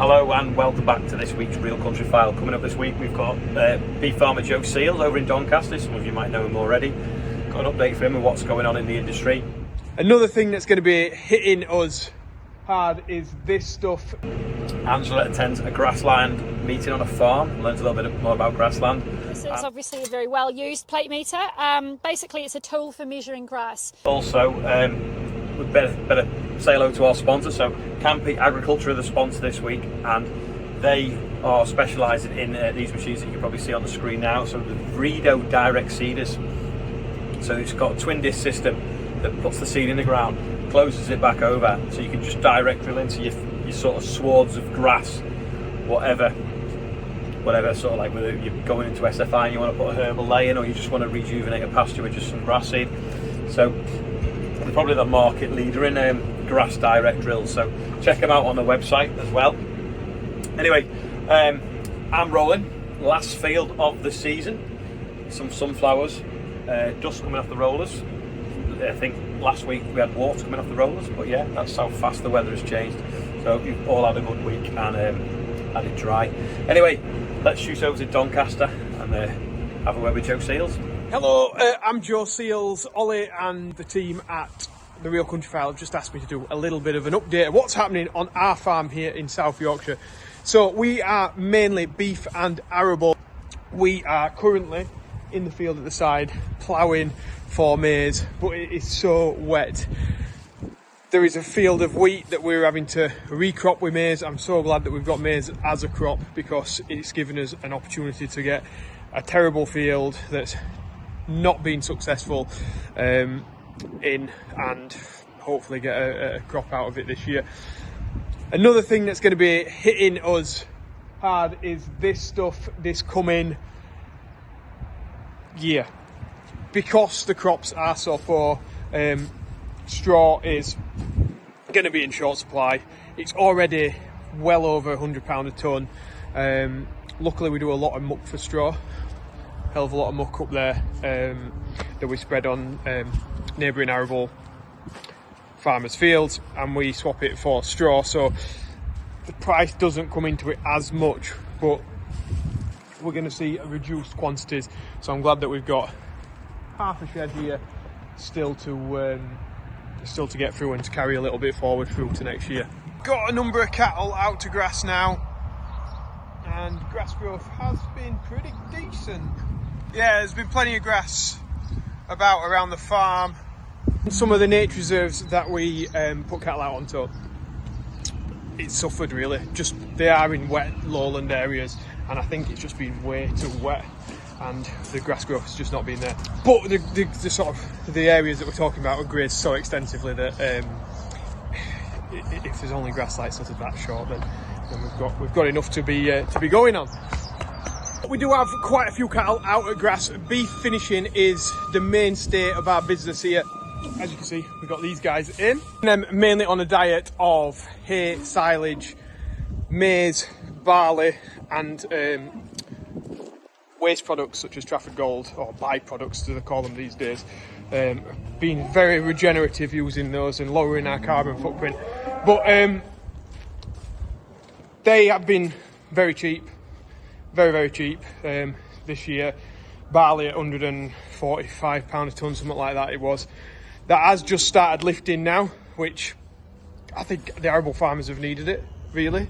Hello and welcome back to this week's Real Country File. Coming up this week we've got beef farmer Joe Seals over in Doncaster. Some of you might know him already. Got an update for him on what's going on in the industry. Another thing that's going to be hitting us hard is this stuff. Angela attends a grassland meeting on a farm, learns a little bit more about grassland. This is obviously a very well used plate meter. Basically it's a tool for measuring grass. Also, we better say hello to our sponsor. So Campy Agriculture are the sponsor this week, and they are specialising in these machines that you can probably see on the screen now. So the Vredo direct seeders. So it's got a twin disc system that puts the seed in the ground, closes it back over, so you can just direct drill into your sort of swaths of grass, whatever sort of, like whether you're going into SFI and you want to put a herbal lay in, or you just want to rejuvenate a pasture with just some grass seed. So they're probably the market leader in grass direct drills, so check them out on the website as well. Anyway, I'm rolling, last field of the season, some sunflowers, dust coming off the rollers. I think last week we had water coming off the rollers, but yeah, that's how fast the weather has changed. So you've all had a good week and had it dry. Anyway, let's shoot over to Doncaster and have a word with Joe Seals. Hello, I'm Joe Seals. Ollie and the team at the Real Country File have just asked me to do a little bit of an update of what's happening on our farm here in South Yorkshire. So we are mainly beef and arable. We are currently in the field at the side ploughing for maize, but it is so wet. There is a field of wheat that we're having to recrop with maize. I'm so glad that we've got maize as a crop, because it's given us an opportunity to get a terrible field that's not been successful in, and hopefully get a crop out of it this year. Another thing that's going to be hitting us hard is this stuff this coming year. Because the crops are so poor, straw is going to be in short supply. It's already well over £100 a tonne. Luckily we do a lot of muck for straw, hell of a lot of muck up there that we spread on neighbouring arable farmers' fields, and we swap it for straw, so the price doesn't come into it as much, but we're going to see reduced quantities. So I'm glad that we've got half a shed here still to get through and to carry a little bit forward through to next year. Got a number of cattle out to grass now, and grass growth has been pretty decent. Yeah, there's been plenty of grass about around the farm. Some of the nature reserves that we put cattle out onto, it suffered really. Just they are in wet lowland areas, and I think it's just been way too wet, and the grass growth has just not been there. But the sort of the areas that we're talking about are grazed so extensively that if there's only grass like sort of that short, then we've got enough to be going on. We do have quite a few cattle out at grass. Beef finishing is the mainstay of our business here. As you can see, we've got these guys in, and then mainly on a diet of hay, silage, maize, barley, and waste products such as Trafford Gold, or byproducts as they call them these days. Being very regenerative using those and lowering our carbon footprint. But they have been very cheap, very cheap this year. Barley at £145 a tonne, something like that it was. That has just started lifting now, which I think the arable farmers have needed it, really.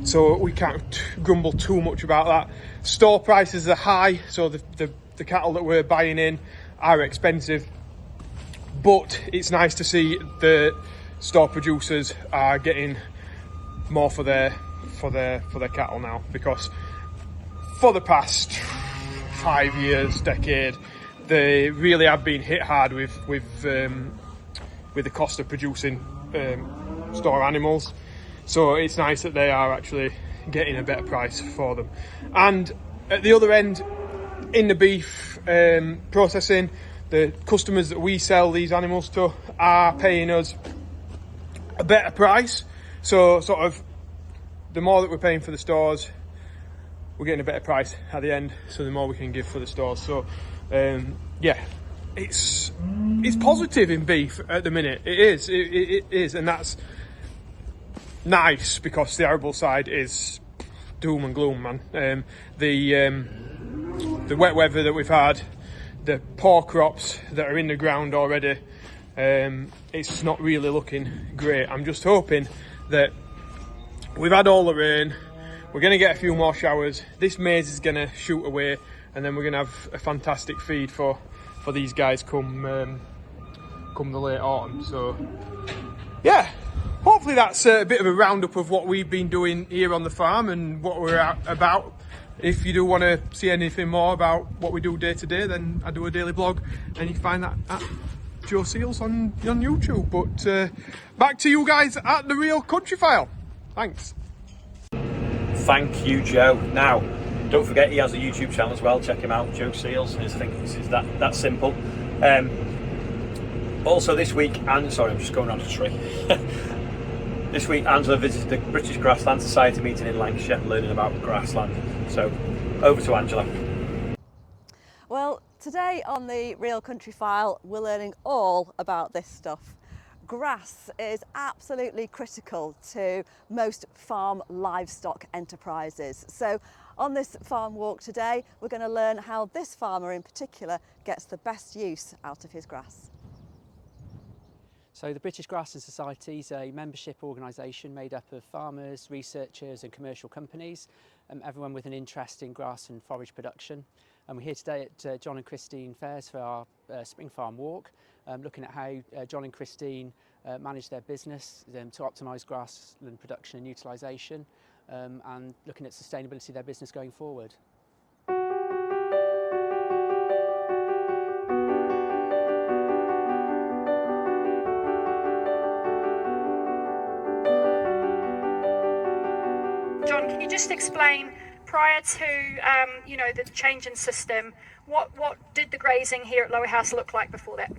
So we can't grumble too much about that. Store prices are high, so the cattle that we're buying in are expensive, but it's nice to see the store producers are getting more for their cattle now, because for the past 5 years, decade, they really have been hit hard with the cost of producing store animals. So it's nice that they are actually getting a better price for them. And at the other end, in the beef processing, the customers that we sell these animals to are paying us a better price. So sort of the more that we're paying for the stores, we're getting a better price at the end, so the more we can give for the stores. So yeah, it's positive in beef at the minute. It is, and that's nice because the arable side is doom and gloom, man. The wet weather that we've had, the poor crops that are in the ground already, it's not really looking great. I'm just hoping that we've had all the rain, we're going to get a few more showers, this maize is going to shoot away, and then we're going to have a fantastic feed for these guys come the late autumn. So yeah, hopefully that's a bit of a roundup of what we've been doing here on the farm and what we're about. If you do want to see anything more about what we do day to day, then I do a daily blog, and you can find that at Joe Seals on YouTube. But back to you guys at the Real Country File. Thanks. Thank you, Joe. Now, don't forget he has a YouTube channel as well. Check him out, Joe Seals. I think this is that simple. Also this week, and sorry, I'm just going around a tree. This week, Angela visited the British Grassland Society meeting in Lancashire, learning about grassland. So, over to Angela. Well, today on the Real Country File, we're learning all about this stuff. Grass is absolutely critical to most farm livestock enterprises. So, on this farm walk today, we're going to learn how this farmer in particular gets the best use out of his grass. So the British Grassland Society is a membership organisation made up of farmers, researchers and commercial companies, everyone with an interest in grass and forage production. And we're here today at John and Christine Fairs for our Spring Farm Walk, looking at how John and Christine manage their business to optimise grassland production and utilisation, and looking at sustainability of their business going forward. John, can you just explain, prior to the change in system, what did the grazing here at Lower House look like before that?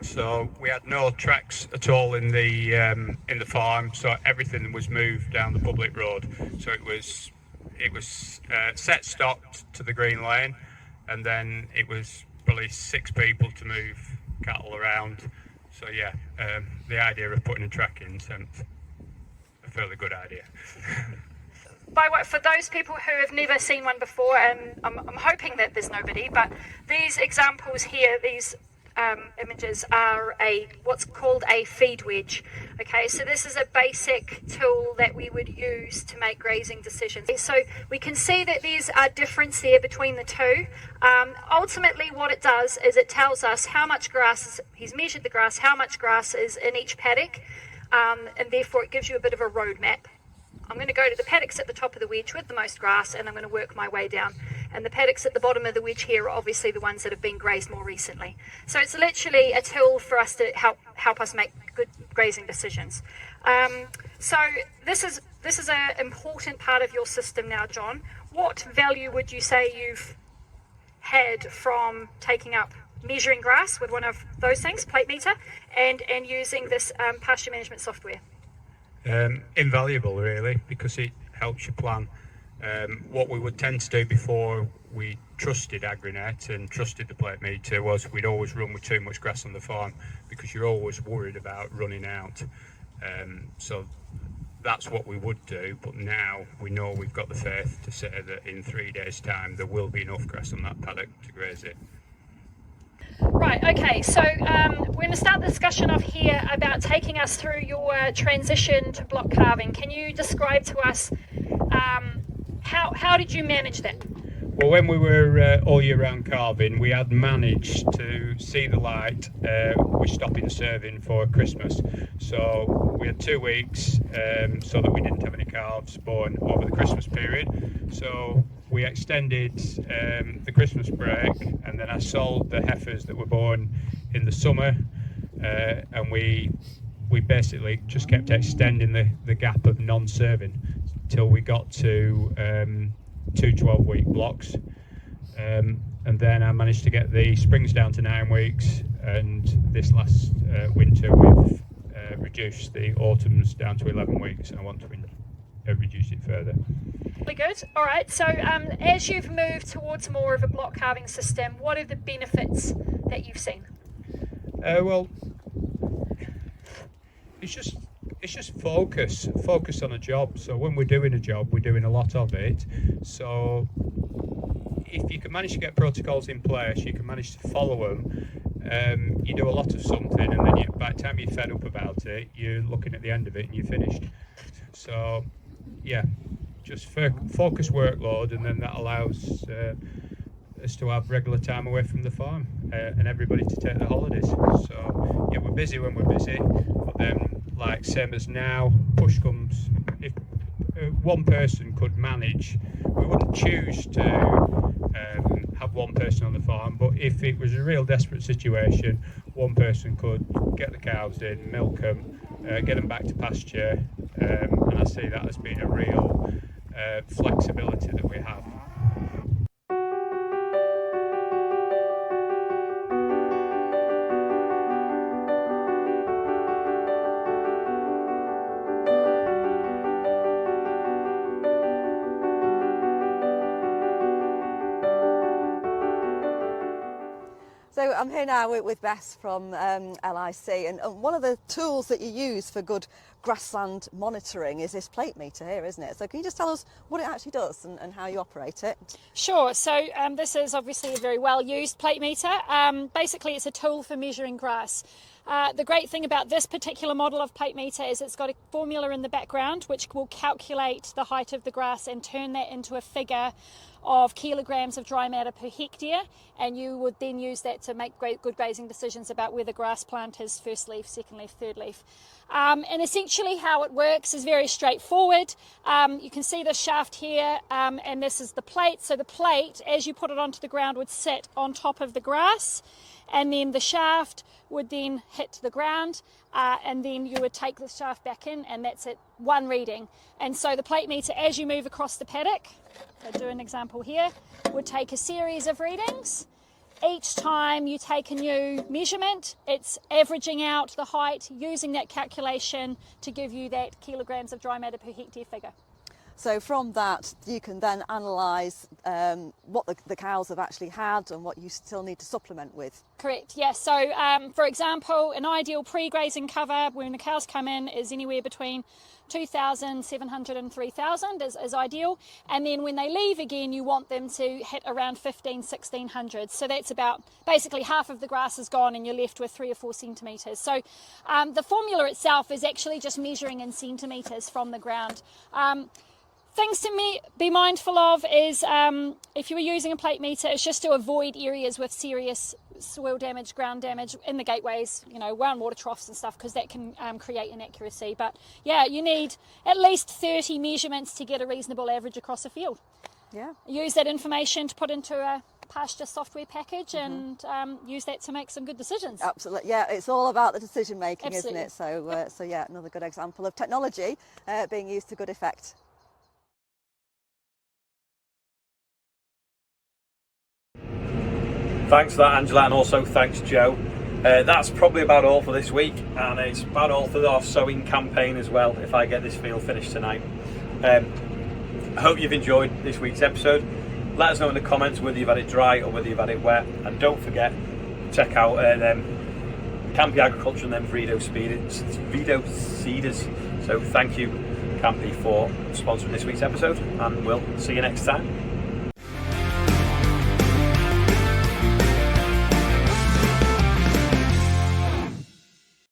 So we had no tracks at all in the farm, so everything was moved down the public road. So it was set stocked to the green lane, and then it was probably 6 people to move cattle around. So yeah, the idea of putting a track in seemed a fairly good idea. For those people who have never seen one before, and I'm hoping that there's nobody, but these examples here, these images are what's called a feed wedge. Okay, so this is a basic tool that we would use to make grazing decisions. So we can see that there's a difference there between the two. Ultimately what it does is it tells us how much grass, he's measured the grass, how much grass is in each paddock, and therefore it gives you a bit of a roadmap. I'm going to go to the paddocks at the top of the wedge with the most grass, and I'm going to work my way down. And the paddocks at the bottom of the wedge here are obviously the ones that have been grazed more recently. So it's literally a tool for us to help us make good grazing decisions. So this is an important part of your system now, John. What value would you say you've had from taking up measuring grass with one of those things, plate meter, and using this pasture management software? Invaluable, really, because it helps you plan. What we would tend to do before we trusted AgriNet and trusted the plate meter was we'd always run with too much grass on the farm, because you're always worried about running out. So that's what we would do, but now we know we've got the faith to say that in 3 days' time there will be enough grass on that paddock to graze it. Right, okay, so we're going to start the discussion off here about taking us through your transition to block calving. Can you describe to us how did you manage that? Well, when we were all year round calving, we had managed to see the light with stopping serving for Christmas. So we had 2 weeks so that we didn't have any calves born over the Christmas period. So we extended the Christmas break, and then I sold the heifers that were born in the summer, and we basically just kept extending the gap of non-serving till we got to 2 12-week blocks, and then I managed to get the springs down to 9 weeks, and this last winter we've reduced the autumns down to 11 weeks, and I want to reduce it further. Really good. All right, so as you've moved towards more of a block calving system, what are the benefits that you've seen? Well, it's just focus on a job. So when we're doing a job, we're doing a lot of it. So if you can manage to get protocols in place, you can manage to follow them, you do a lot of something, and then by the time you're fed up about it, you're looking at the end of it and you're finished. So yeah, just focus workload, and then that allows us to have regular time away from the farm, and everybody to take their holidays. So yeah, we're busy when we're busy, but then like same as now, push comes, if one person could manage, we wouldn't choose to have one person on the farm, but if it was a real desperate situation, one person could get the cows in, milk them, get them back to pasture, and I see that as being a real flexibility that we have. So I'm here now with Bess from LIC, and one of the tools that you use for good grassland monitoring is this plate meter here, isn't it? So can you just tell us what it actually does and how you operate it? Sure. So this is obviously a very well used plate meter. Basically, it's a tool for measuring grass. The great thing about this particular model of plate meter is it's got a formula in the background which will calculate the height of the grass and turn that into a figure of kilograms of dry matter per hectare, and you would then use that to make good grazing decisions about whether grass plant is first leaf, second leaf, third leaf. And essentially how it works is very straightforward. You can see the shaft here, and this is the plate. So the plate, as you put it onto the ground, would sit on top of the grass, and then the shaft would then hit the ground, and then you would take the shaft back in, and that's it, one reading. And so the plate meter, as you move across the paddock, I'll do an example here, would take a series of readings. Each time you take a new measurement, it's averaging out the height, using that calculation to give you that kilograms of dry matter per hectare figure. So from that, you can then analyse what the cows have actually had and what you still need to supplement with. Correct, yes. So, for example, an ideal pre-grazing cover when the cows come in is anywhere between 2,700 and 3,000 is ideal. And then when they leave again, you want them to hit around 1,600. So that's about basically half of the grass is gone and you're left with 3 or 4 centimetres. So the formula itself is actually just measuring in centimetres from the ground. Things to be mindful of is if you were using a plate meter, it's just to avoid areas with serious soil damage, ground damage in the gateways, around water troughs and stuff, because that can create inaccuracy. But yeah, you need at least 30 measurements to get a reasonable average across a field. Yeah. Use that information to put into a pasture software package and use that to make some good decisions. Absolutely, yeah, it's all about the decision making, Absolutely. isn't it? So yeah, another good example of technology being used to good effect. Thanks for that, Angela, and also thanks, Joe. That's probably about all for this week, and it's about all for our sowing campaign as well, if I get this field finished tonight. I hope you've enjoyed this week's episode. Let us know in the comments whether you've had it dry or whether you've had it wet, and don't forget, check out Campy Agriculture and then Vido Seeders. So thank you, Campy, for sponsoring this week's episode, and we'll see you next time.